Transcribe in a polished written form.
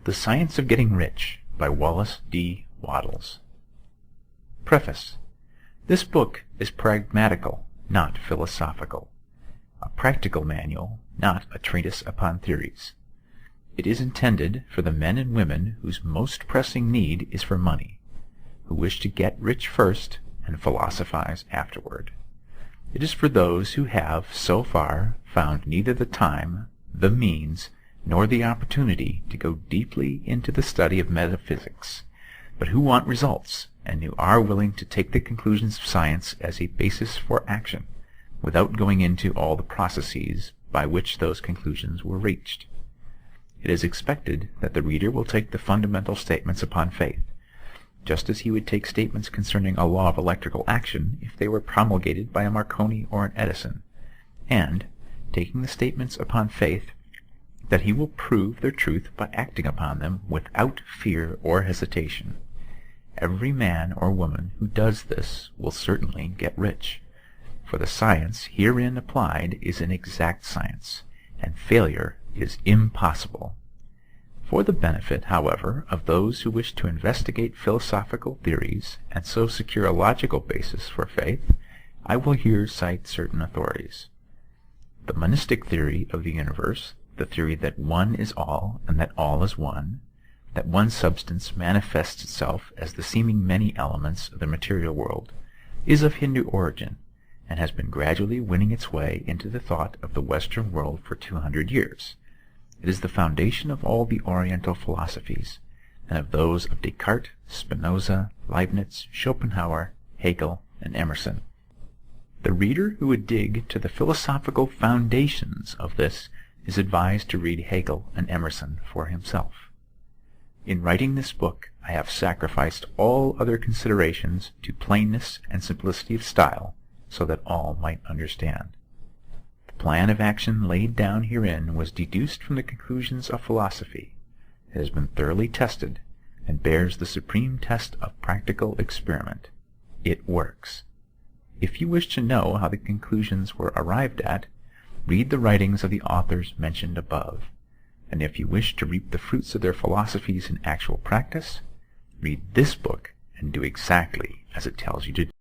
The Science of Getting Rich by Wallace D. Wattles. Preface. This book is pragmatical, not philosophical. A practical manual, not a treatise upon theories. It is intended for the men and women whose most pressing need is for money, who wish to get rich first and philosophize afterward. It is for those who have, so far, found neither the time, the means, nor the opportunity to go deeply into the study of metaphysics, but who want results, and who are willing to take the conclusions of science as a basis for action, without going into all the processes by which those conclusions were reached. It is expected that the reader will take the fundamental statements upon faith, just as he would take statements concerning a law of electrical action if they were promulgated by a Marconi or an Edison, and, taking the statements upon faith, that he will prove their truth by acting upon them without fear or hesitation. Every man or woman who does this will certainly get rich, for the science herein applied is an exact science, and failure is impossible. For the benefit, however, of those who wish to investigate philosophical theories and so secure a logical basis for faith, I will here cite certain authorities. The monistic theory of the universe, the theory that one is all and that all is one, that one substance manifests itself as the seeming many elements of the material world, is of Hindu origin, and has been gradually winning its way into the thought of the Western world for 200 years. It is the foundation of all the Oriental philosophies, and of those of Descartes, Spinoza, Leibniz, Schopenhauer, Hegel, and Emerson. The reader who would dig to the philosophical foundations of this is advised to read Hegel and Emerson for himself. In writing this book, I have sacrificed all other considerations to plainness and simplicity of style, so that all might understand. The plan of action laid down herein was deduced from the conclusions of philosophy. It has been thoroughly tested, and bears the supreme test of practical experiment. It works. If you wish to know how the conclusions were arrived at, read the writings of the authors mentioned above, and if you wish to reap the fruits of their philosophies in actual practice, read this book and do exactly as it tells you to do.